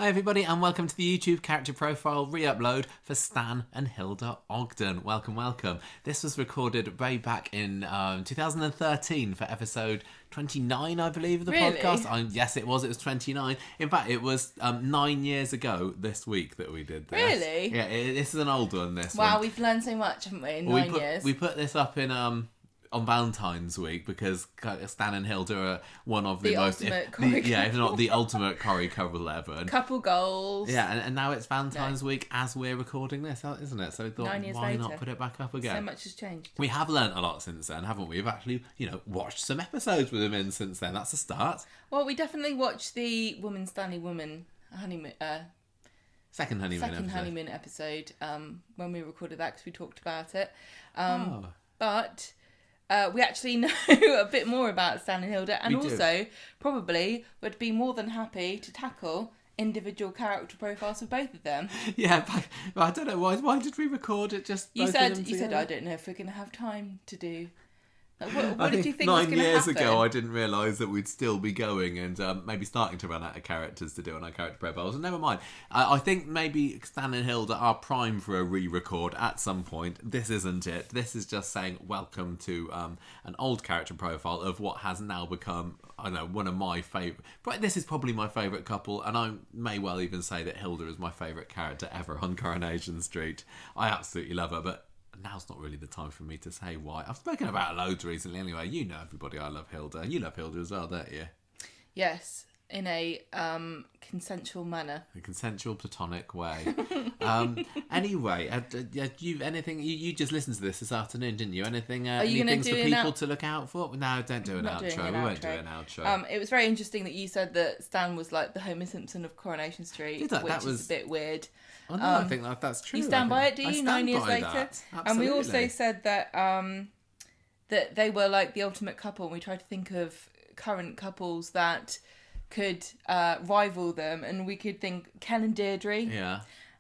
Hi everybody and welcome to the YouTube character profile re-upload for Stan and Hilda Ogden. Welcome, welcome. This was recorded way back in 2013 for episode 29, I believe, of the podcast. Yes, it was 29. In fact, it was 9 years ago this week that we did this. Really? Yeah, this is an old one, this one. Wow, we've learned so much, haven't we, in 9 years? We put this up in... on Valentine's week because Stan and Hilda are one of the most... if not the ultimate Corrie couple ever. And, couple goals. Yeah, and now it's Valentine's week as we're recording this, isn't it? So we thought, 9 years why later. not put it back up again? So much has changed. We have learnt a lot since then, haven't we? We've actually, watched some episodes with them in since then. That's a start. Well, we definitely watched the Woman Stanley Woman honeymoon... Second honeymoon episode when we recorded that because we talked about it. But... we actually know a bit more about Stan and Hilda, and also probably would be more than happy to tackle individual character profiles of both of them. Yeah, but I don't know why did we record it just you both said of them you together? said I don't know if we're going to have time to do. What did you think 9 was going to happen? years ago, I didn't realise that we'd still be going and maybe starting to run out of characters to do on our character profiles. And never mind. I think maybe Stan and Hilda are prime for a re-record at some point. This isn't it. This is just saying welcome to an old character profile of what has now become, I don't know, one of my favourite... This is probably my favourite couple, and I may well even say that Hilda is my favourite character ever on Coronation Street. I absolutely love her, but... now's not really the time for me to say why. I've spoken about it loads recently anyway. You know, everybody, I love Hilda. You love Hilda as well, don't you? Yes, in a consensual manner. A consensual, platonic way. Anyway, you just listened to this afternoon, didn't you? Any things for people to look out for? No, don't do an outro. We won't do an outro. It was very interesting that you said that Stan was like the Homer Simpson of Coronation Street, which is a bit weird. Oh, no, I think that's true. You stand by it, do you? 9 years later? And we also said that that they were like the ultimate couple, and we tried to think of current couples that could rival them, and we could think Ken and Deirdre,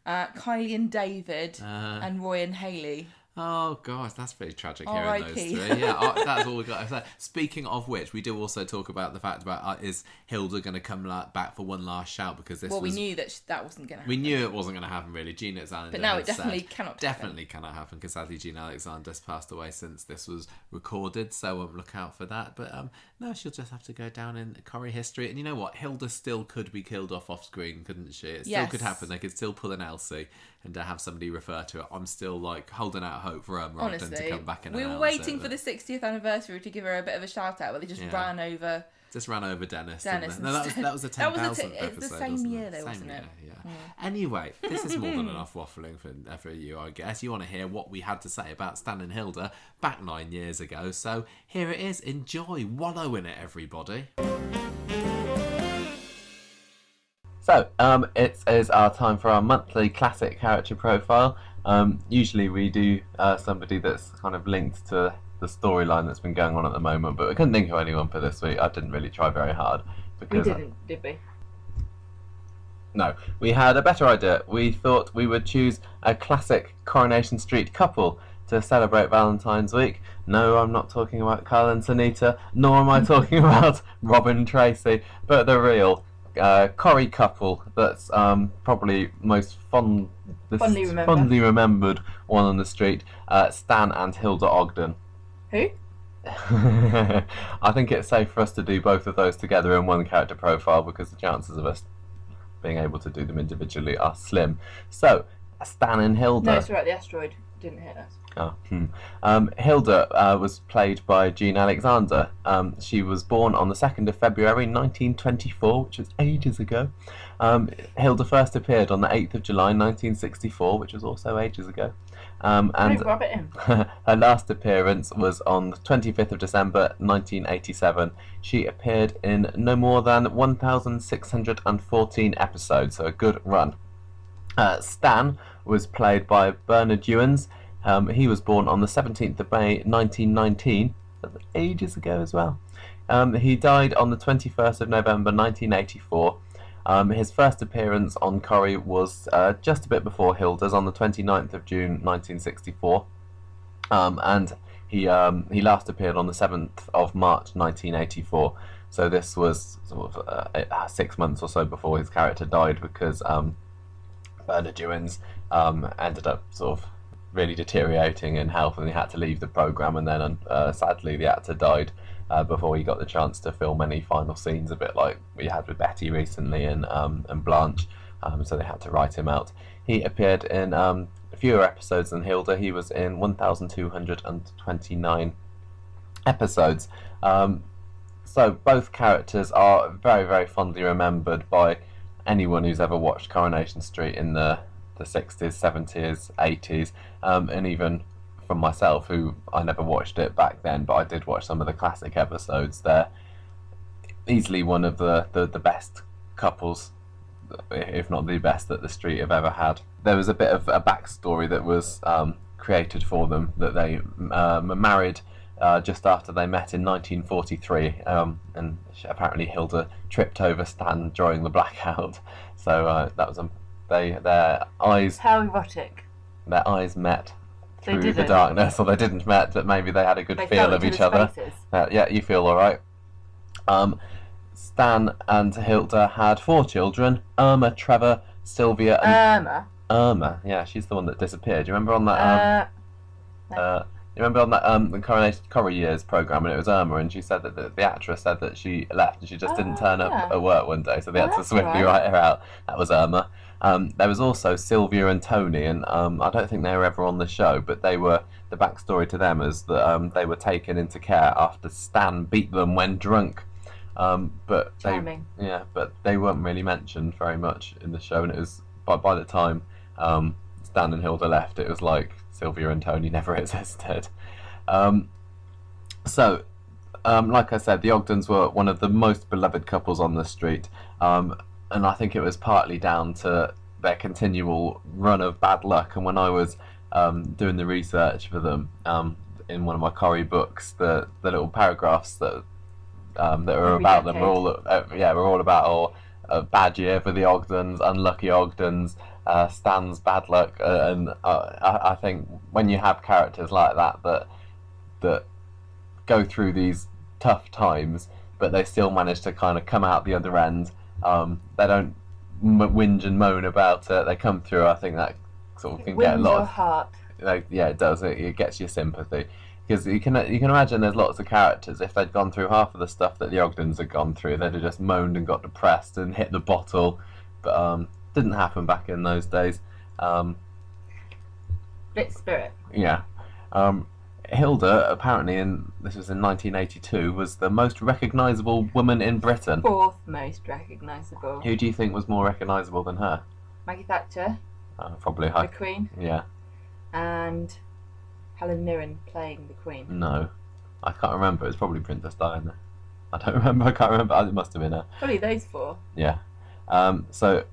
Kylie and David, and Roy and Hayley. Oh gosh, that's pretty tragic hearing those three. Yeah, that's all we got to say. Speaking of which, we do also talk about the fact about is Hilda going to come back for one last shout, because this we knew that wasn't going to happen. We knew it wasn't going to happen really. Gene Alexander, but now it definitely cannot happen because sadly Gene Alexander has passed away since this was recorded, so look out for that. But no, she'll just have to go down in Corrie history. And you know what, Hilda still could be killed off screen, couldn't she? It still could happen. They could still pull an Elsie and to have somebody refer to it. I'm still like holding out hope for her rather than to come back and we were waiting for the 60th anniversary to give her a bit of a shout out where they just ran over Dennis. No, that was the 10,000th episode. The same year though, wasn't it? Yeah. Anyway, this is more than enough waffling for you, I guess. You want to hear what we had to say about Stan and Hilda back 9 years ago. So here it is. Enjoy. Wallow in it, everybody. So, it is our time for our monthly classic character profile. Usually we do somebody that's kind of linked to the storyline that's been going on at the moment, but we couldn't think of anyone for this week. I didn't really try very hard. Because we didn't, did we? No, we had a better idea. We thought we would choose a classic Coronation Street couple to celebrate Valentine's week. No, I'm not talking about Carl and Sunita, nor am I talking about Robin and Tracy, but the real Corrie couple that's probably most fondly remembered one on the street, Stan and Hilda Ogden. Who? I think it's safe for us to do both of those together in one character profile because the chances of us being able to do them individually are slim. So, Stan and Hilda. No, it's right, the asteroid didn't hit us. Hilda was played by Gene Alexander. She was born on the 2nd of February 1924, which was ages ago. Hilda first appeared on the 8th of July 1964, which was also ages ago. And rub it in. Her last appearance was on the 25th of December 1987. She appeared in no more than 1,614 episodes, so a good run. Stan was played by Bernard Ewens. He was born on the 17th of May 1919, that's ages ago as well. He died on the 21st of November 1984. His first appearance on Corrie was just a bit before Hilda's on the 29th of June 1964. And he last appeared on the 7th of March 1984. So this was sort of 6 months or so before his character died, because Bernard Ewins ended up sort of really deteriorating in health, and he had to leave the programme, and then sadly the actor died before he got the chance to film any final scenes, a bit like we had with Betty recently and Blanche, so they had to write him out. He appeared in fewer episodes than Hilda. He was in 1,229 episodes. So both characters are very, very fondly remembered by anyone who's ever watched Coronation Street in the 60s, 70s, 80s, and even from myself, who I never watched it back then, but I did watch some of the classic episodes. They're easily one of the best couples, if not the best, that the street have ever had. There was a bit of a backstory that was created for them, that they married just after they met in 1943, and apparently Hilda tripped over Stan during the blackout. So that was their eyes. How erotic! Their eyes met through the darkness, or they didn't met, but maybe they had a good feel of each other. Yeah, you feel all right. Stan and Hilda had 4 children: Irma, Trevor, Sylvia, and Irma. Yeah, she's the one that disappeared. You remember on that? You remember on that the Coronation Corrie years programme, and it was Irma, and she said that the actress said that she left and she just didn't turn up at work one day, so they had to swiftly write her out. That was Irma. There was also Sylvia and Tony, and I don't think they were ever on the show, but they were, the backstory to them is that they were taken into care after Stan beat them when drunk. But Charming. But they weren't really mentioned very much in the show, and it was by the time Stan and Hilda left, it was like Sylvia and Tony never existed. So like I said, the Ogdens were one of the most beloved couples on the street, and I think it was partly down to their continual run of bad luck. And when I was doing the research for them, in one of my Corrie books, the little paragraphs that were about them were all about a bad year for the Ogdens, unlucky Ogdens, Stan's bad luck, and I think when you have characters like that go through these tough times, but they still manage to kind of come out the other end. They don't whinge and moan about it. They come through. I think that sort of can get a lot of heart. Yeah, it does. It gets your sympathy, because you can imagine there's lots of characters, if they'd gone through half of the stuff that the Ogdens had gone through, they'd have just moaned and got depressed and hit the bottle. But didn't happen back in those days. Bit spirit. Yeah. Hilda, apparently, this was in 1982, was the most recognisable woman in Britain. 4th most recognisable. Who do you think was more recognisable than her? Maggie Thatcher. Probably her. The Queen. Yeah. And Helen Mirren playing the Queen. No, I can't remember. It's probably Princess Diana. I don't remember. I can't remember. It must have been her. Probably those 4. Yeah. So,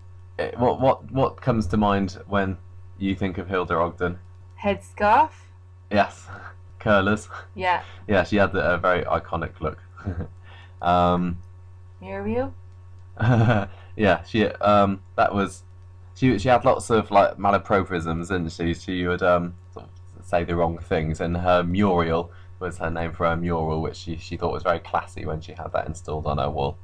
what comes to mind when you think of Hilda Ogden? Headscarf. Yes. Curlers. Yeah. Yeah, she had a very iconic look. Muriel. Yeah, she had lots of like malapropisms, didn't she? She would sort of say the wrong things, and her Muriel was her name for her mural, which she thought was very classy when she had that installed on her wall.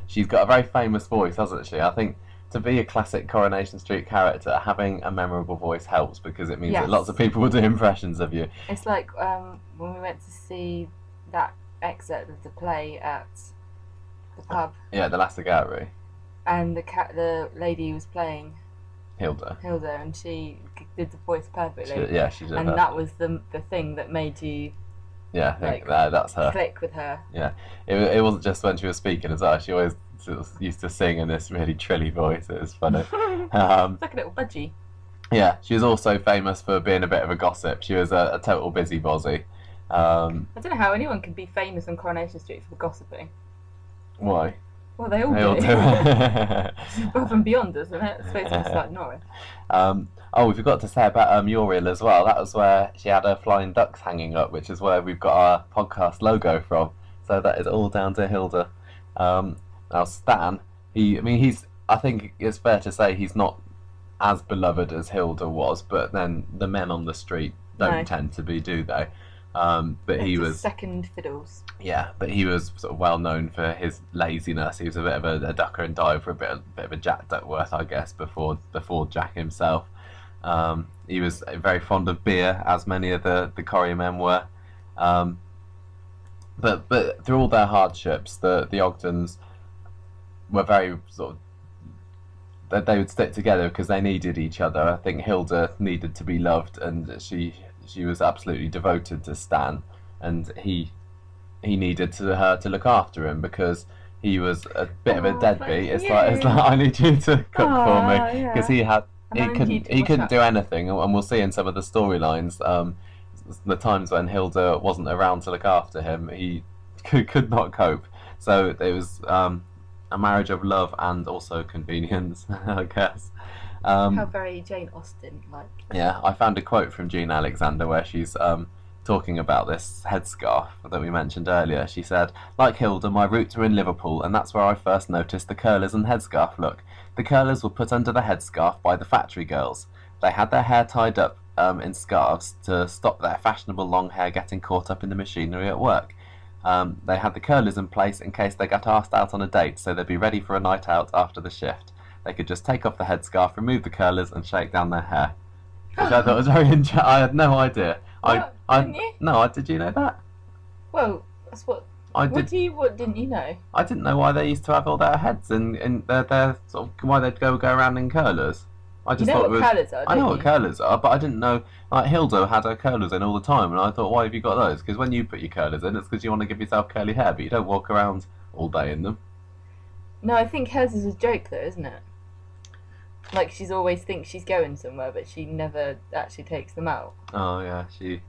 She's got a very famous voice, hasn't she? I think to be a classic Coronation Street character, having a memorable voice helps, because it means that lots of people will do impressions of you. It's like when we went to see that excerpt of the play at the pub. Yeah, the Lassie Gallery. And the lady who was playing Hilda, and she did the voice perfectly. She did. And that was the thing that made you. Yeah, I think that's her. Click with her. Yeah, it wasn't just when she was speaking as well. She always sort of used to sing in this really trilly voice. It was funny. It's like a little budgie. Yeah, she was also famous for being a bit of a gossip. She was a total busybody. I don't know how anyone can be famous on Coronation Street for gossiping. Why? Well, they all do. It's above and beyond, isn't it? I suppose it's like Norris. We forgot to say about Muriel as well. That was where she had her flying ducks hanging up, which is where we've got our podcast logo from. So that is all down to Hilda. Now Stan, I think it's fair to say he's not as beloved as Hilda was, but then the men on the street don't tend to be, do they? But he was second fiddles. Yeah, but he was sort of well known for his laziness. He was a bit of a ducker and diver, a bit of a Jack Duckworth, I guess, before Jack himself. He was very fond of beer, as many of the Corrie men were. But through all their hardships, the Ogdens were very sort of, that they would stick together because they needed each other. I think Hilda needed to be loved, and she was absolutely devoted to Stan, and he needed her to look after him because he was a bit of a deadbeat. It's like I need you to cook for me because he couldn't do anything, and we'll see in some of the storylines. The times when Hilda wasn't around to look after him, he could not cope. So it was a marriage of love and also convenience, I guess. How very Jane Austen-like. Yeah, I found a quote from Jean Alexander where she's talking about this headscarf that we mentioned earlier. She said, "Like Hilda, my roots were in Liverpool, and that's where I first noticed the curlers and headscarf look. The curlers were put under the headscarf by the factory girls. They had their hair tied up in scarves to stop their fashionable long hair getting caught up in the machinery at work. They had the curlers in place in case they got asked out on a date, so they'd be ready for a night out after the shift. They could just take off the headscarf, remove the curlers, and shake down their hair." Which I thought was very interesting. I had no idea. Didn't you? No, did you know that? Well, that's what. What didn't you know? I didn't know why they used to have all their heads in their sort of, why they'd go around in curlers. I just thought curlers are. I know what curlers are, but I didn't know. Like Hilda had her curlers in all the time, and I thought, why have you got those? Because when you put your curlers in, it's because you want to give yourself curly hair, but you don't walk around all day in them. No, I think hers is a joke, though, isn't it? Like she's always thinks she's going somewhere, but she never actually takes them out. Oh yeah, she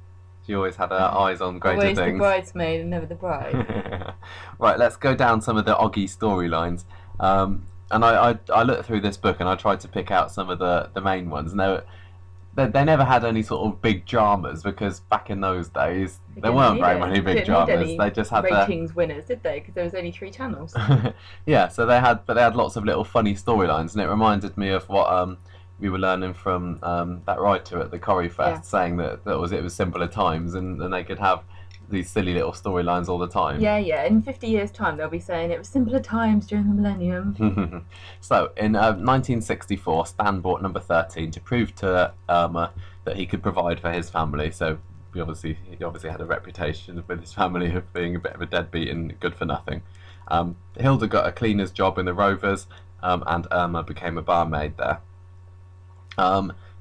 always had her eyes on greater always things. The bridesmaid and never the bride. Right, let's go down some of the Oggy storylines. And I looked through this book and I tried to pick out some of the main ones. And they never had any sort of big dramas because back in those days there weren't very many big dramas. They just had ratings winners, did they? Because there was only 3 channels. Yeah, so they had lots of little funny storylines, and it reminded me of what we were learning from that writer at the Corrie Fest, saying that it was simpler times, and they could have these silly little storylines all the time. Yeah. In 50 years' time, they'll be saying it was simpler times during the millennium. So, in 1964, Stan bought number 13 to prove to Irma that he could provide for his family. So, he obviously had a reputation with his family of being a bit of a deadbeat and good for nothing. Hilda got a cleaner's job in the Rovers, and Irma became a barmaid there.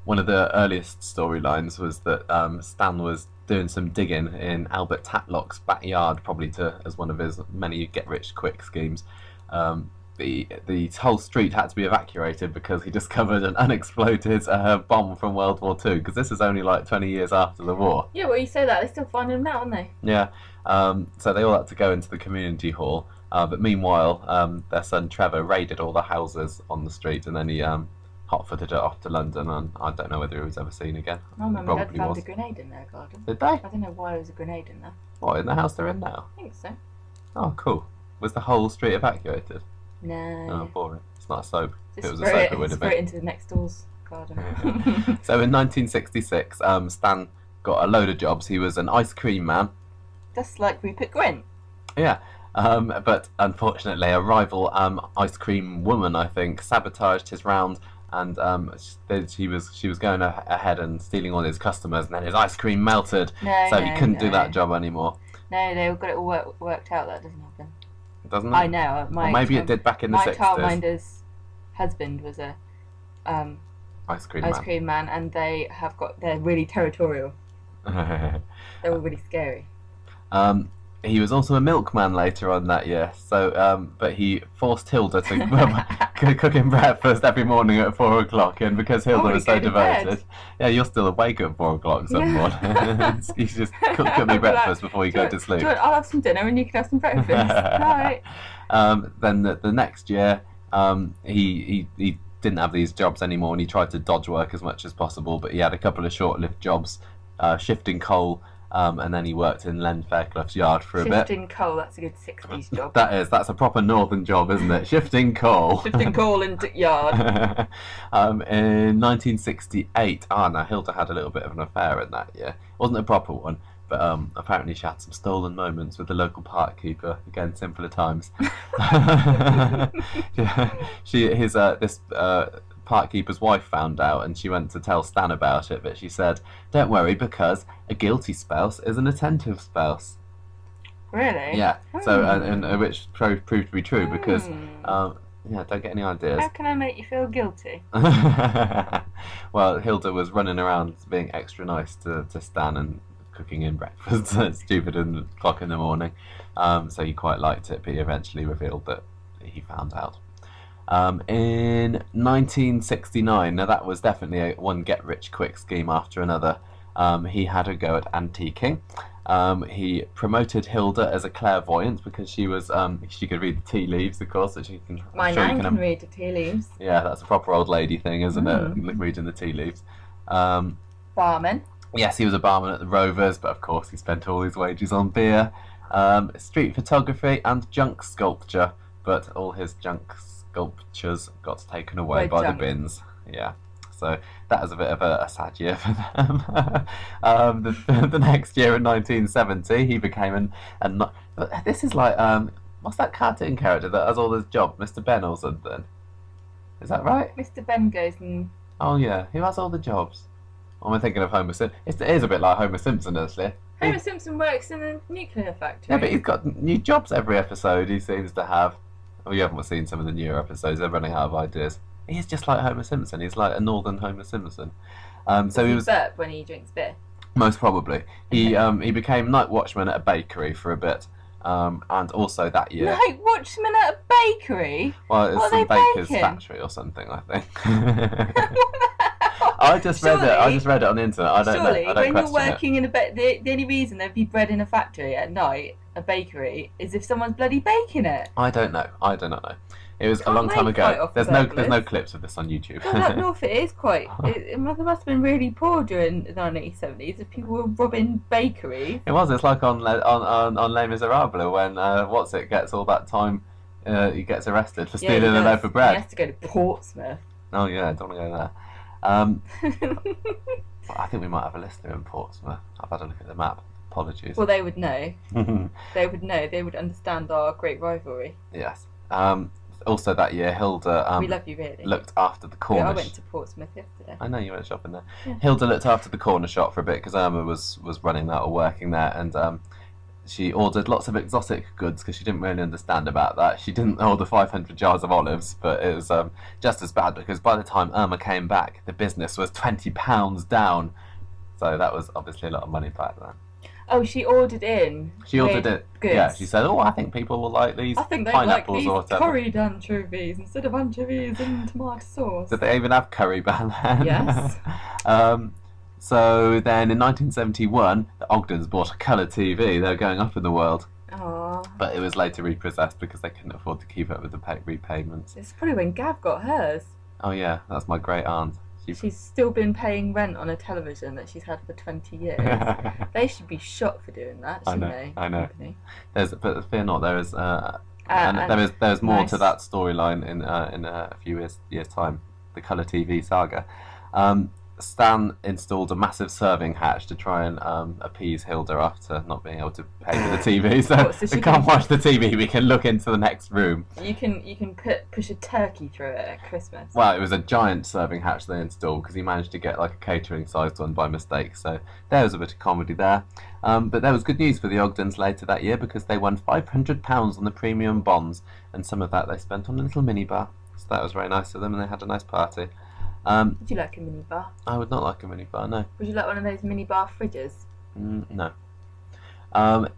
One of the earliest storylines was that Stan was doing some digging in Albert Tatlock's backyard, probably as one of his many get-rich-quick schemes. The whole street had to be evacuated because he discovered an unexploded bomb from World War II, because this is only like 20 years after the war. Yeah, well, you say that, they still find them now, aren't they? Yeah, so they all had to go into the community hall, but meanwhile, their son Trevor raided all the houses on the street, and then he hot-footed it off to London, and I don't know whether he was ever seen again. I remember Dad found a grenade in their garden. Did they? I don't know why there was a grenade in there. What, in the house they're in now? I think so. Oh, cool. Was the whole street evacuated? No. Oh, boring. It's not a soap. If it was a soap, soap, it would have been. Throw it into the next door's garden. So in 1966, Stan got a load of jobs. He was an ice cream man. Just like Rupert Grint. Yeah. But unfortunately, a rival ice cream woman, I think, sabotaged his round, and she was going ahead and stealing all his customers, and then his ice cream melted, so he couldn't do that job anymore. No, they all got it all worked out. That doesn't happen. Doesn't it? I know. Or maybe it did back in the 60s. My childminder's husband was a ice cream man, and they're really territorial. They're all really scary. He was also a milkman later on that year, so but he forced Hilda to cook him breakfast every morning at 4 o'clock, and because Hilda was so devoted, yeah, you're still awake at 4 o'clock some morning. You just cook me breakfast before you go to sleep. I'll have some dinner and you can have some breakfast. Right. Then the next year, he didn't have these jobs anymore, and he tried to dodge work as much as possible, but he had a couple of short-lived jobs, shifting coal. And then he worked in Len Fairclough's yard for a bit. Shifting coal, that's a good 60s job. That's a proper northern job, isn't it? Shifting coal. Shifting coal into yard. In 1968, now Hilda had a little bit of an affair in that year. It wasn't a proper one, But apparently she had some stolen moments with the local park keeper. Again, simpler times. This park keeper's wife found out, and she went to tell Stan about it. But she said, "Don't worry, because a guilty spouse is an attentive spouse." Really? Yeah. So and which proved to be true because don't get any ideas. How can I make you feel guilty? Well, Hilda was running around being extra nice to Stan and cooking him breakfast at stupid o'clock in the morning. So he quite liked it, but he eventually revealed that he found out. In 1969, now that was definitely one get-rich-quick scheme after another. He had a go at antiquing. He promoted Hilda as a clairvoyant because she could read the tea leaves, of course. That she can. My nan can read the tea leaves. Yeah, that's a proper old lady thing, isn't it? Reading the tea leaves. Barman. Yes, he was a barman at the Rovers, but of course he spent all his wages on beer, street photography, and junk sculpture. But all his junk sculptures got taken away by the bins. Yeah. So that was a bit of a sad year for them. The next year in 1970, he became this is like what's that cartoon character that has all his jobs, Mr. Ben or something? Is that right? Mr. Ben goes and. Oh yeah, who has all the jobs? Am I thinking of Homer Simpson? It is a bit like Homer Simpson, actually. Homer Simpson works in a nuclear factory. Yeah, but he's got new jobs every episode. He seems to have. Oh, you haven't seen some of the newer episodes. They're running out of ideas. He's just like Homer Simpson. He's like a northern Homer Simpson. So he was burp when he drinks beer. Most probably. He became night watchman at a bakery for a bit, and also that year. Night watchman at a bakery? Well, it's some baker's factory or something, I think. I just read it on the internet. I don't know. Surely, when you're working in the only reason there'd be bread in a factory at night, a bakery, is if someone's bloody baking it. I don't know. It was a long time ago. There's no clips of this on YouTube. Well, up north it is quite. It must have been really poor during the 1970s if people were robbing bakeries. It was. It's like on Les Miserables when gets all that time. He gets arrested for stealing a loaf of bread. He has to go to Portsmouth. Oh yeah, don't want to go there. I think we might have a listener in Portsmouth. I've had a look at the map. Apologies. Well, they would know. They would know. They would understand our great rivalry. Yes. Also that year, Hilda we love you, really. Looked after the corner. Yeah, I went to Portsmouth yesterday. I know you went shopping there. Yeah. Hilda looked after the corner shop for a bit because Irma was running that or working there, and she ordered lots of exotic goods because she didn't really understand about that. She didn't order 500 jars of olives, but it was just as bad because by the time Irma came back, the business was £20 down. So that was obviously a lot of money back then. Oh, she ordered in. She ordered it. Goods. Yeah, she said, "Oh, I think people will like these pineapples or whatever." Curried anchovies instead of anchovies and tomato sauce. Did they even have curry back then? Yes. So then in 1971, the Ogdens bought a colour TV. They were going up in the world. Aww. But it was later repossessed because they couldn't afford to keep up with the repayments. It's probably when Gav got hers. Oh yeah, that's my great aunt. She's still been paying rent on a television that she's had for 20 years. They should be shot for doing that, shouldn't they? I know. But fear not, there is there's more to that storyline in a few years' time. The colour TV saga. Stan installed a massive serving hatch to try and appease Hilda after not being able to pay for the TV. So we can't watch the TV. We can look into the next room. You can push a turkey through it at Christmas. Well, it was a giant serving hatch they installed because he managed to get like a catering-sized one by mistake. So there was a bit of comedy there. But there was good news for the Ogdens later that year because they won £500 on the premium bonds, and some of that they spent on a little minibar. So that was very nice of them, and they had a nice party. Would you like a minibar? I would not like a minibar, no. Would you like one of those minibar fridges? No.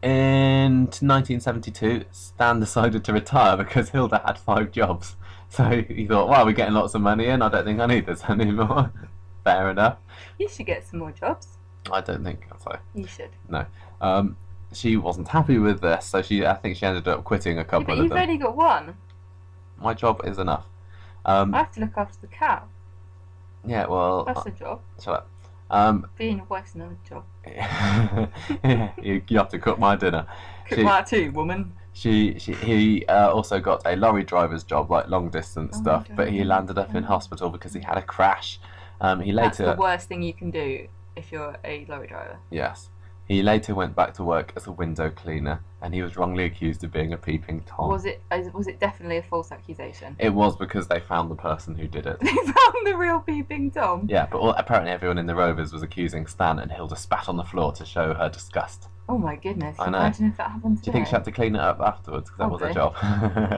In 1972, Stan decided to retire because Hilda had 5 jobs. So he thought, well, we're getting lots of money in, I don't think I need this anymore. Fair enough. You should get some more jobs. I don't think so. You should. No. She wasn't happy with this, so I think she ended up quitting a couple of them. But you've only got one. My job is enough. I have to look after the cat. Yeah, well... That's a job. Shut up. Being a wife's another job. Yeah, you have to cook my dinner. Cook my tea, woman. He also got a lorry driver's job, like long distance stuff, but he landed up in hospital because he had a crash. That's the worst thing you can do if you're a lorry driver. Yes. He later went back to work as a window cleaner, and he was wrongly accused of being a peeping Tom. Was it definitely a false accusation? It was, because they found the person who did it. They found the real peeping Tom? Yeah, but apparently everyone in the Rovers was accusing Stan, and Hilda spat on the floor to show her disgust. Oh my goodness, I know. Imagine if that happened today. Do you think she had to clean it up afterwards? Because that was her job.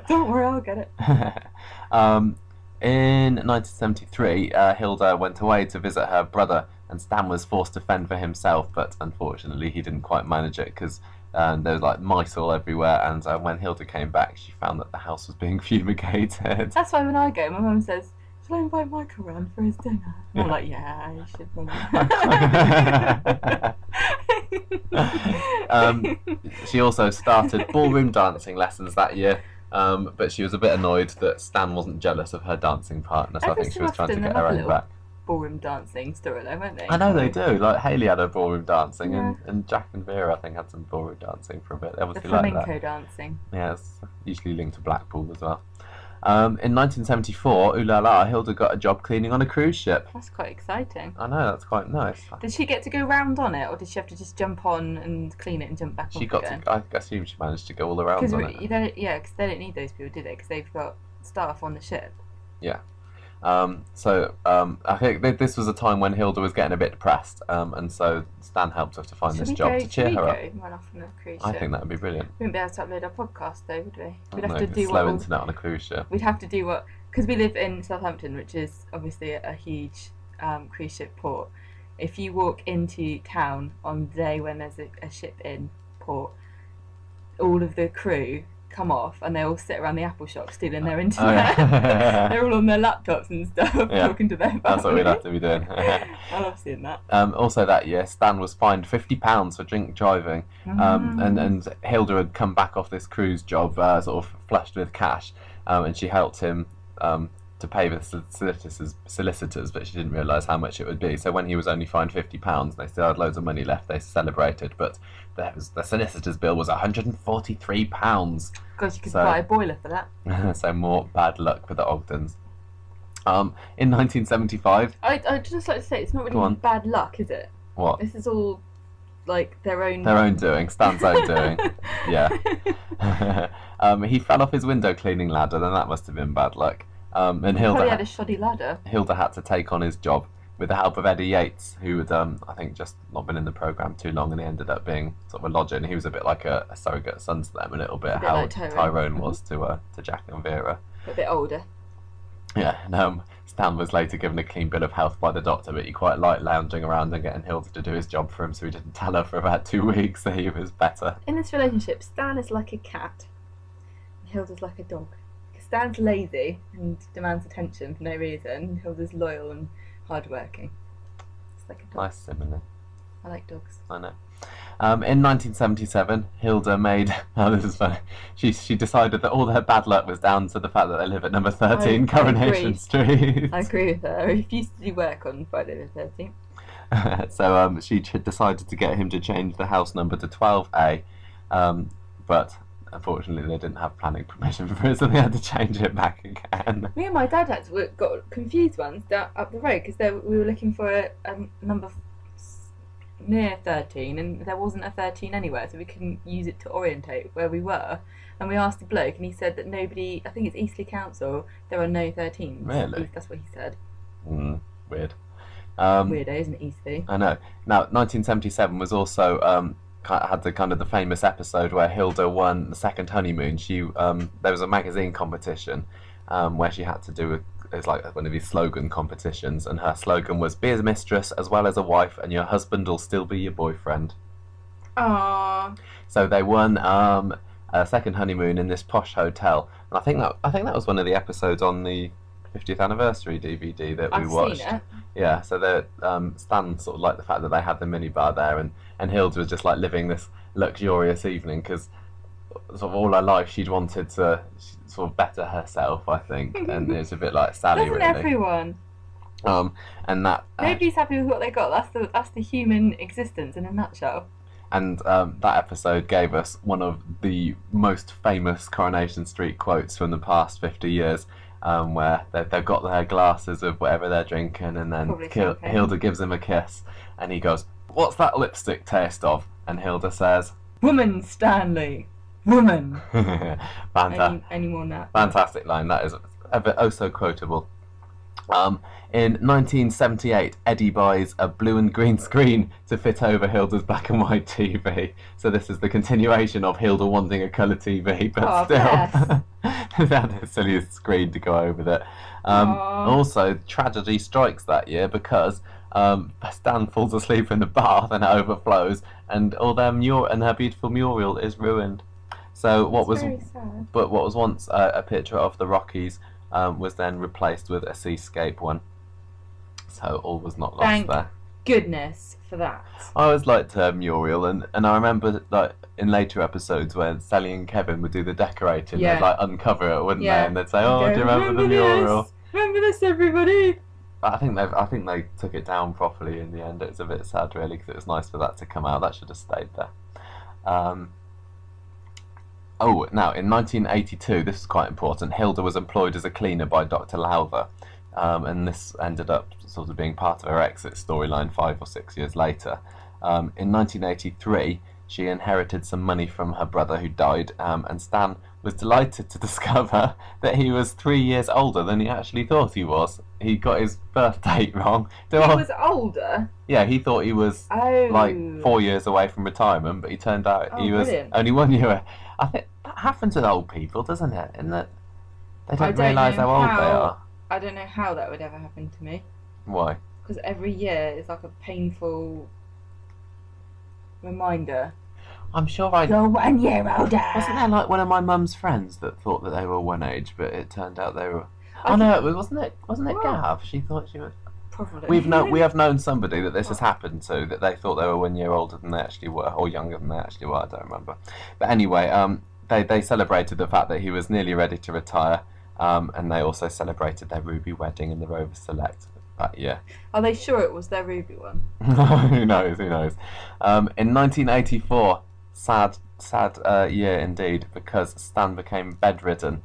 Don't worry, I'll get it. In 1973, Hilda went away to visit her brother, and Stan was forced to fend for himself, but unfortunately he didn't quite manage it, because there was like mice all everywhere, and when Hilda came back she found that the house was being fumigated. That's why when I go, my mum says, "Shall I invite Michael round for his dinner?" And I'm like, "Yeah, you should, Mum." She also started ballroom dancing lessons that year, but she was a bit annoyed that Stan wasn't jealous of her dancing partner, so I think she was trying to get her own back. Ballroom dancing storyline, weren't they? I know they do. Like Hayley had a ballroom dancing, and Jack and Vera, I think, had some ballroom dancing for a bit. They obviously the flamenco like that. dancing. Yeah, it's usually linked to Blackpool as well. In 1974, ooh la la, Hilda got a job cleaning on a cruise ship. That's quite exciting. I know, that's quite nice. Did she get to go round on it, or did she have to just jump on and clean it and jump back off again? I assume she managed to go all around on it. Because they don't need those people, do they? Because they've got staff on the ship. Yeah. I think this was a time when Hilda was getting a bit depressed, and so Stan helped her to find this job to cheer her up. Run off on a cruise I ship? think that would be brilliant. We wouldn't be able to upload our podcast though, would we? We'd have to do slow internet on a cruise ship. We'd have to do what, because we live in Southampton, which is obviously a huge cruise ship port. If you walk into town on the day when there's a ship in port, all of the crew come off and they all sit around the Apple shop stealing their internet. They're all on their laptops and stuff, talking to their families. That's what we'd have to be doing. I love seeing that. Also that year, Stan was fined £50 for drink driving, and Hilda had come back off this cruise job sort of flushed with cash, and she helped him to pay the solicitors, but she didn't realise how much it would be. So when he was only fined £50, they still had loads of money left. They celebrated, but the solicitor's bill was £143. God, you could buy a boiler for that. So more bad luck for the Ogdens. In 1975, I'd just like to say, it's not really bad luck, is it? What? This is all like their own doing, Stan's own doing. Yeah. He fell off his window cleaning ladder, then that must have been bad luck. And Hilda had a shoddy ladder. Hilda had to take on his job with the help of Eddie Yeats, who had, I think, just not been in the programme too long, and he ended up being sort of a lodger, and he was a bit like a surrogate son to them, a little bit how like Tyrone was to Jack and Vera. A bit older. Yeah, and Stan was later given a clean bill of health by the doctor, but he quite liked lounging around and getting Hilda to do his job for him, so he didn't tell her for about 2 weeks that he was better. In this relationship, Stan is like a cat, and Hilda's like a dog. Stan's lazy and demands attention for no reason. Hilda's loyal and hardworking. It's like a dog. Nice simile. I like dogs. I know. In 1977, Hilda made... Oh, this is funny. She decided that all her bad luck was down to the fact that they live at number 13 Coronation Street. I agree with her. I refused to do work on Friday the 13th. So she decided to get him to change the house number to 12A, but unfortunately they didn't have planning permission for it, so they had to change it back again. Me and my dad got confused once up the road because we were looking for a number near 13 and there wasn't a 13 anywhere, so we couldn't use it to orientate where we were, and we asked the bloke and he said that nobody, I think it's Eastleigh Council, there are no 13s. Really? That's what he said. Weird. Weirdo, isn't it, Eastleigh? I know. Now 1977 was also had the famous episode where Hilda won the second honeymoon. There was a magazine competition where she had to do it's like one of these slogan competitions, and her slogan was "Be a mistress as well as a wife, and your husband will still be your boyfriend." Aww. So they won a second honeymoon in this posh hotel, and I think that was one of the episodes on the 50th anniversary DVD that we watched. Seen it. Yeah, so Stan sort of liked the fact that they had the minibar there, and Hilda was just like living this luxurious evening because sort of all her life she'd wanted to sort of better herself, I think, and it's a bit like Sally. Doesn't really. Everyone? And that nobody's happy with what they got. That's the human existence in a nutshell. And that episode gave us one of the most famous Coronation Street quotes from the past 50 years. Where they've got their glasses of whatever they're drinking, and then Hilda gives him a kiss, and he goes, "What's that lipstick taste of? And Hilda says, "Woman, Stanley, woman." Any more than that? Fantastic line. That is oh so quotable. In 1978, Eddie buys a blue and green screen to fit over Hilda's black and white TV. So this is the continuation of Hilda wanting a colour TV, but still, they had the silliest screen to go over that. Also, tragedy strikes that year because Stan falls asleep in the bath and it overflows, and all their and her beautiful mural is ruined. So what was once a picture of the Rockies was then replaced with a seascape one. So all was not lost there. Goodness for that. I always liked her mural, and I remember like in later episodes when Sally and Kevin would do the decorating, they'd like uncover it, wouldn't they? And they'd say, "Oh, do you remember the mural? Remember this, everybody." But I think they took it down properly in the end. It was a bit sad, really, because it was nice for that to come out. That should have stayed there. Now, in 1982, this is quite important, Hilda was employed as a cleaner by Dr. Lowther, and this ended up sort of being part of her exit storyline 5 or 6 years later. In 1983, she inherited some money from her brother who died, and Stan was delighted to discover that he was 3 years older than he actually thought he was. He got his birth date wrong. He was older? Yeah, he thought he was like 4 years away from retirement, but he turned out he was only 1 year. I think that happens with old people, doesn't it? In that they don't realise how old they are. I don't know how that would ever happen to me. Why? Because every year is like a painful reminder. I'm sure You're 1 year older. Wasn't there like one of my mum's friends that thought that they were one age, but it turned out they were... wasn't it Gav? She thought she was... Probably. We have known somebody that this has happened to, that they thought they were 1 year older than they actually were, or younger than they actually were, I don't remember. But anyway, they celebrated the fact that he was nearly ready to retire, and they also celebrated their Ruby wedding in the Rover Select that year. Are they sure it was their Ruby one? Who knows? In 1984, sad year indeed, because Stan became bedridden.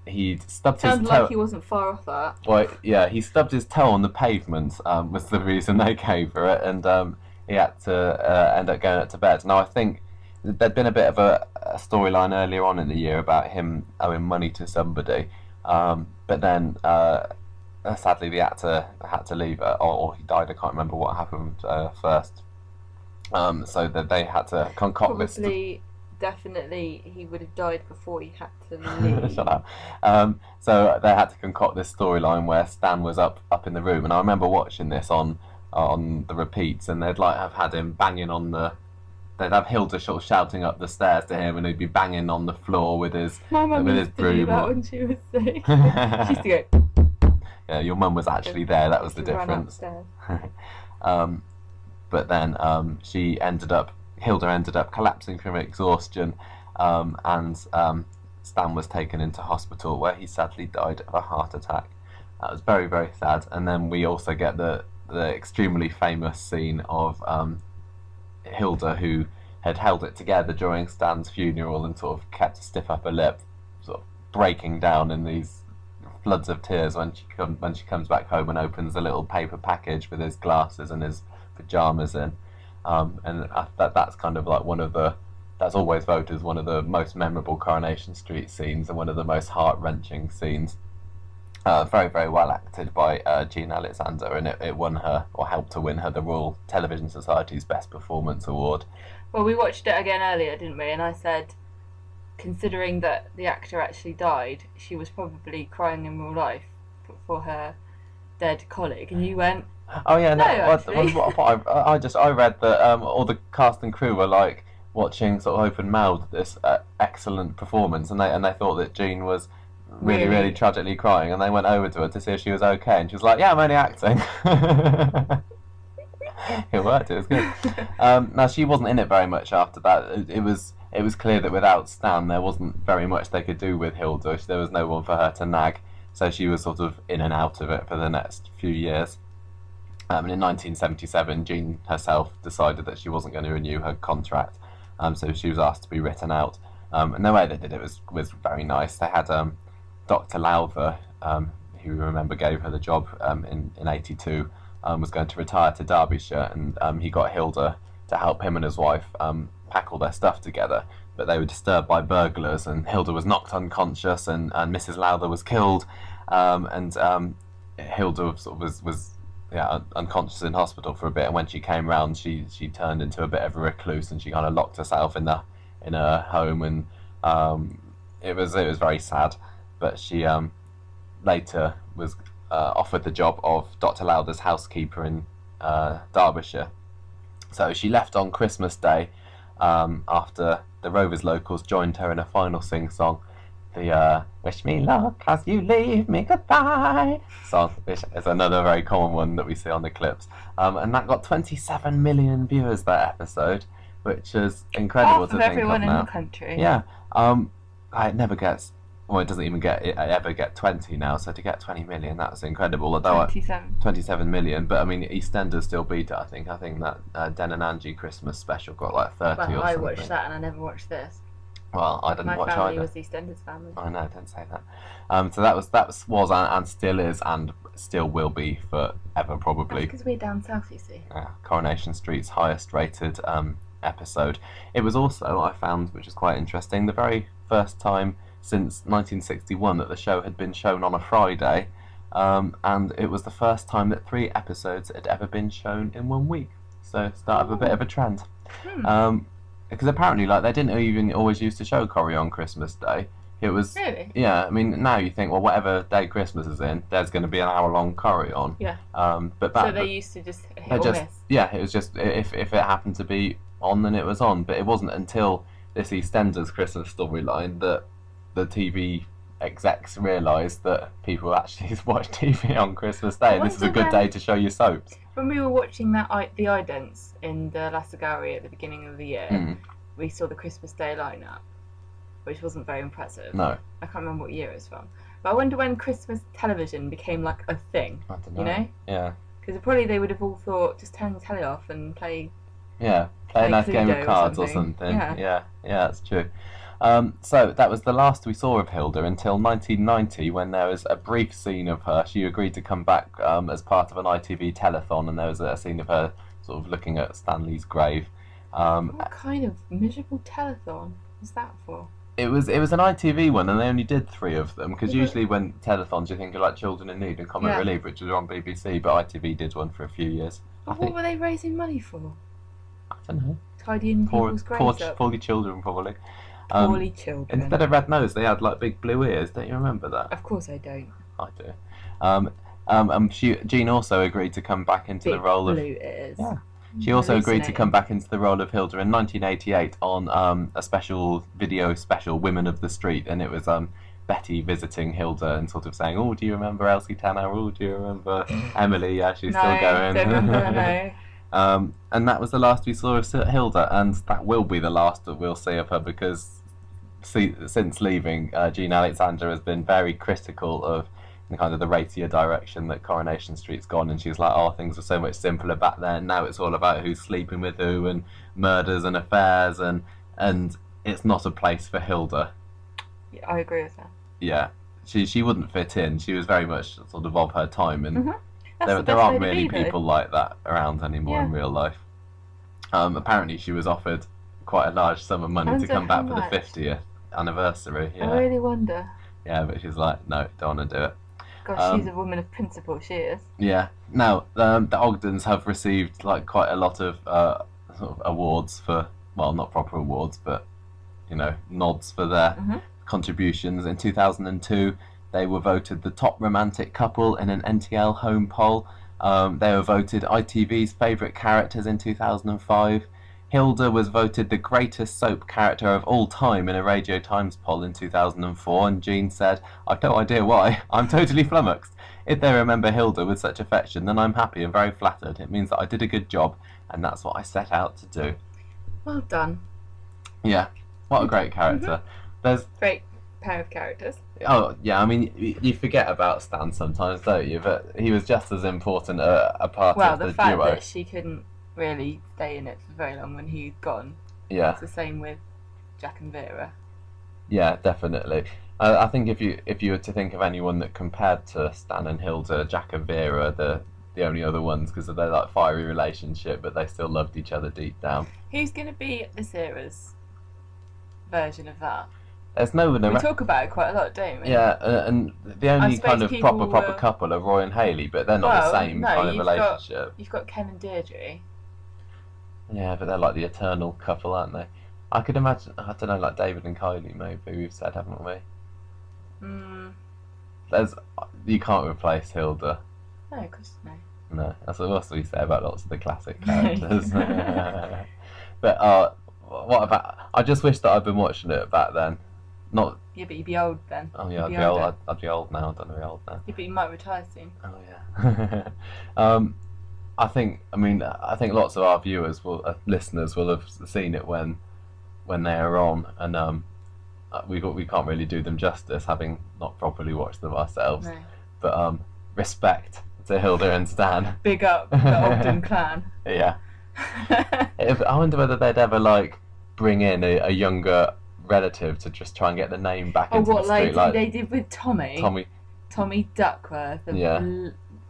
He stubbed his toe. Sounds like he wasn't far off that. Well, yeah, he stubbed his toe on the pavement, was the reason they gave for it, and he had to end up going up to bed. Now, I think there'd been a bit of a storyline earlier on in the year about him owing money to somebody, but then sadly the actor had to leave, or he died. I can't remember what happened first. So that they had to concoct this. Definitely, he would have died before he had to leave. Shut up. So they had to concoct this storyline where Stan was up in the room, and I remember watching this on the repeats, and they'd like have had him banging on the. They'd have Hilda sort of shouting up the stairs to him, and he'd be banging on the floor with his broom. My mum used to do that when she was sick. She used to go. Yeah, your mum was actually there. That was the difference. But then Hilda ended up collapsing from exhaustion, and Stan was taken into hospital where he sadly died of a heart attack. That was very, very sad. And then we also get the extremely famous scene of Hilda, who had held it together during Stan's funeral and sort of kept a stiff upper lip, sort of breaking down in these floods of tears when she comes back home and opens a little paper package with his glasses and his pyjamas in. And that's kind of like that's always voted as one of the most memorable Coronation Street scenes and one of the most heart-wrenching scenes. Very, very well acted by Jean Alexander, and it won her, or helped to win her, the Royal Television Society's Best Performance Award. Well, we watched it again earlier, didn't we? And I said, considering that the actor actually died, she was probably crying in real life for her dead colleague, and you went... Oh yeah, no. I read that all the cast and crew were like watching sort of open-mouthed this excellent performance, and they thought that Jean was really, really tragically crying, and they went over to her to see if she was okay, and she was like, "Yeah, I'm only acting." It worked. It was good. Now she wasn't in it very much after that. It was clear that without Stan, there wasn't very much they could do with Hilda. There was no one for her to nag, so she was sort of in and out of it for the next few years. And in 1977, Jean herself decided that she wasn't going to renew her contract, so she was asked to be written out. And the way they did it was very nice. They had Dr. Lowther, who you remember gave her the job in '82, was going to retire to Derbyshire, and he got Hilda to help him and his wife pack all their stuff together. But they were disturbed by burglars, and Hilda was knocked unconscious, and Mrs. Lowther was killed, and Hilda sort of was unconscious in hospital for a bit. And when she came round, she turned into a bit of a recluse, and she kind of locked herself in her home, and it was very sad. But she later was offered the job of Dr. Lowther's housekeeper in Derbyshire. So she left on Christmas Day after the Rovers locals joined her in a final sing-song, the Wish Me Luck as You Leave Me Goodbye song, which is another very common one that we see on the clips. And that got 27 million viewers, that episode, which is incredible to think of now. Half of everyone in the country. Yeah. It never gets... Well, it doesn't even ever get 20 now, so to get 20 million, that's incredible. Although 27 million, but I mean, EastEnders still beat it, I think. I think that Den and Angie Christmas special got like 30 or something. I watched that and I never watched this. Well, I didn't watch either. My family was the EastEnders family. I know, don't say that. So that was and still is and still will be forever, probably. Because we're down south, you see. Coronation Street's highest rated episode. It was also, I found, which is quite interesting, the very first time since 1961 that the show had been shown on a Friday, and it was the first time that 3 episodes had ever been shown in 1 week. So start of a bit of a trend. Because apparently, like, they didn't even always used to show Corrie on Christmas Day. It was really, yeah. I mean, now you think, well, whatever day Christmas is in, there's going to be an hour-long Corrie on. Yeah. But so they used to just hit or miss. Yeah, it was just if it happened to be on, then it was on. But it wasn't until this EastEnders Christmas storyline that the TV execs realised that people actually watch TV on Christmas Day, and this is a good day to show your soaps. When we were watching the Idents in the Lasagari at the beginning of the year, we saw the Christmas Day lineup, which wasn't very impressive. No. I can't remember what year it was from. But I wonder when Christmas television became like a thing. I don't know. You know? Yeah. Because probably they would have all thought, just turn the telly off and play... Yeah, play a nice game of cards or something. Yeah, that's true. So that was the last we saw of Hilda until 1990, when there was a brief scene of her. She agreed to come back as part of an ITV telethon, and there was a scene of her sort of looking at Stanley's grave. What kind of miserable telethon was that for? It was an ITV one, and they only did 3 of them, because usually when telethons you think of like Children in Need and Comic Relief, which was on BBC, but ITV did one for a few years. What were they raising money for? I don't know. Tidying people's graves up. Poorly children, probably. Poorly children. Instead of red nose, they had like big blue ears. Don't you remember that? Of course I don't. I do. Jean also agreed to come back into the role of blue ears. Yeah. She also agreed to come back into the role of Hilda in 1988 on a special, Women of the Street, and it was Betty visiting Hilda and sort of saying, "Oh, do you remember Elsie Tanner? Oh, do you remember Emily? Yeah, she's still going." Don't remember, no. And that was the last we saw of Hilda, and that will be the last that we'll see of her, because since leaving, Jean Alexander has been very critical of kind of the racier direction that Coronation Street's gone, and she's like, oh, things were so much simpler back then. Now it's all about who's sleeping with who and murders and affairs, and it's not a place for Hilda. Yeah, I agree with that. Yeah, she wouldn't fit in. She was very much sort of her time, and there aren't really people like that around anymore in real life. Apparently she was offered quite a large sum of money to come back for the 50th anniversary. Yeah. I really wonder. Yeah, but she's like, no, don't want to do it. Gosh, she's a woman of principle, she is. Yeah. Now, the Ogdens have received like quite a lot of sort of awards for, well, not proper awards, but, you know, nods for their contributions. In 2002, they were voted the top romantic couple in an NTL home poll. They were voted ITV's favourite characters in 2005. Hilda was voted the greatest soap character of all time in a Radio Times poll in 2004, and Jean said, "I've no idea why. I'm totally flummoxed. If they remember Hilda with such affection, then I'm happy and very flattered. It means that I did a good job, and that's what I set out to do." Well done. Yeah, what a great character. There's great pair of characters. Oh, yeah, I mean, you forget about Stan sometimes, don't you? But he was just as important a part of the duo. Well, the fact that she couldn't really stay in it for very long when he's gone. Yeah. It's the same with Jack and Vera. Yeah, definitely. I think if you were to think of anyone that compared to Stan and Hilda, Jack and Vera, the the only other ones because of their like fiery relationship, but they still loved each other deep down. Who's going to be this era's version of that? There's no one. We talk about it quite a lot, don't we? Yeah, and the only kind of proper couple are Roy and Hayley, but they're not the same kind of relationship. You've got Ken and Deirdre. Yeah, but they're like the eternal couple, aren't they? I could imagine, I don't know, like David and Kylie maybe, we've said, haven't we? You can't replace Hilda. No, of course no. No, that's what we say about lots of the classic characters. But what about, I just wish that I'd been watching it back then. Not. Yeah, but you'd be old then. Oh yeah, I'd be old. I'd be old now. I don't be old now. Yeah, but you might retire soon. Oh yeah. I think lots of our viewers listeners will have seen it when they are on, and we can't really do them justice having not properly watched them ourselves. No. But respect to Hilda and Stan. Big up the Ogden clan. Yeah. I wonder whether they'd ever like bring in a younger relative to just try and get the name back into the street, like they did with Tommy Duckworth. Yeah.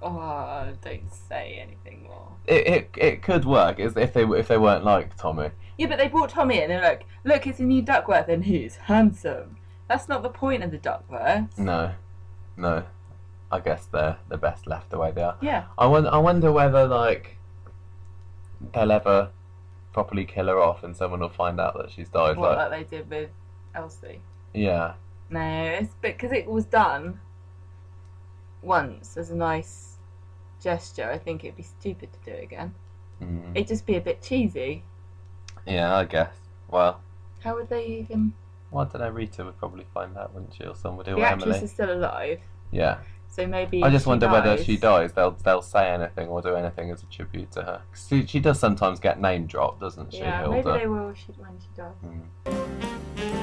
Don't say anything more. It could work if they weren't like Tommy. Yeah, but they brought Tommy in and they're like, look, it's a new Duckworth and he's handsome. That's not the point of the Duckworths. No. I guess they're best left the way they are. Yeah. I wonder whether like they'll ever properly kill her off and someone will find out that she's died. Like they did with Elsie. Yeah. No, it's because it was done once as a nice gesture. I think it'd be stupid to do it again. It'd just be a bit cheesy. Yeah, I guess. Well, how would they even? Well, I don't know. Rita would probably find out, wouldn't she, or somebody? The actress is still alive. Yeah. So maybe. I just wonder whether she dies, they'll say anything or do anything as a tribute to her. She does sometimes get name dropped, doesn't she? Yeah, Hilda? maybe they will when she dies.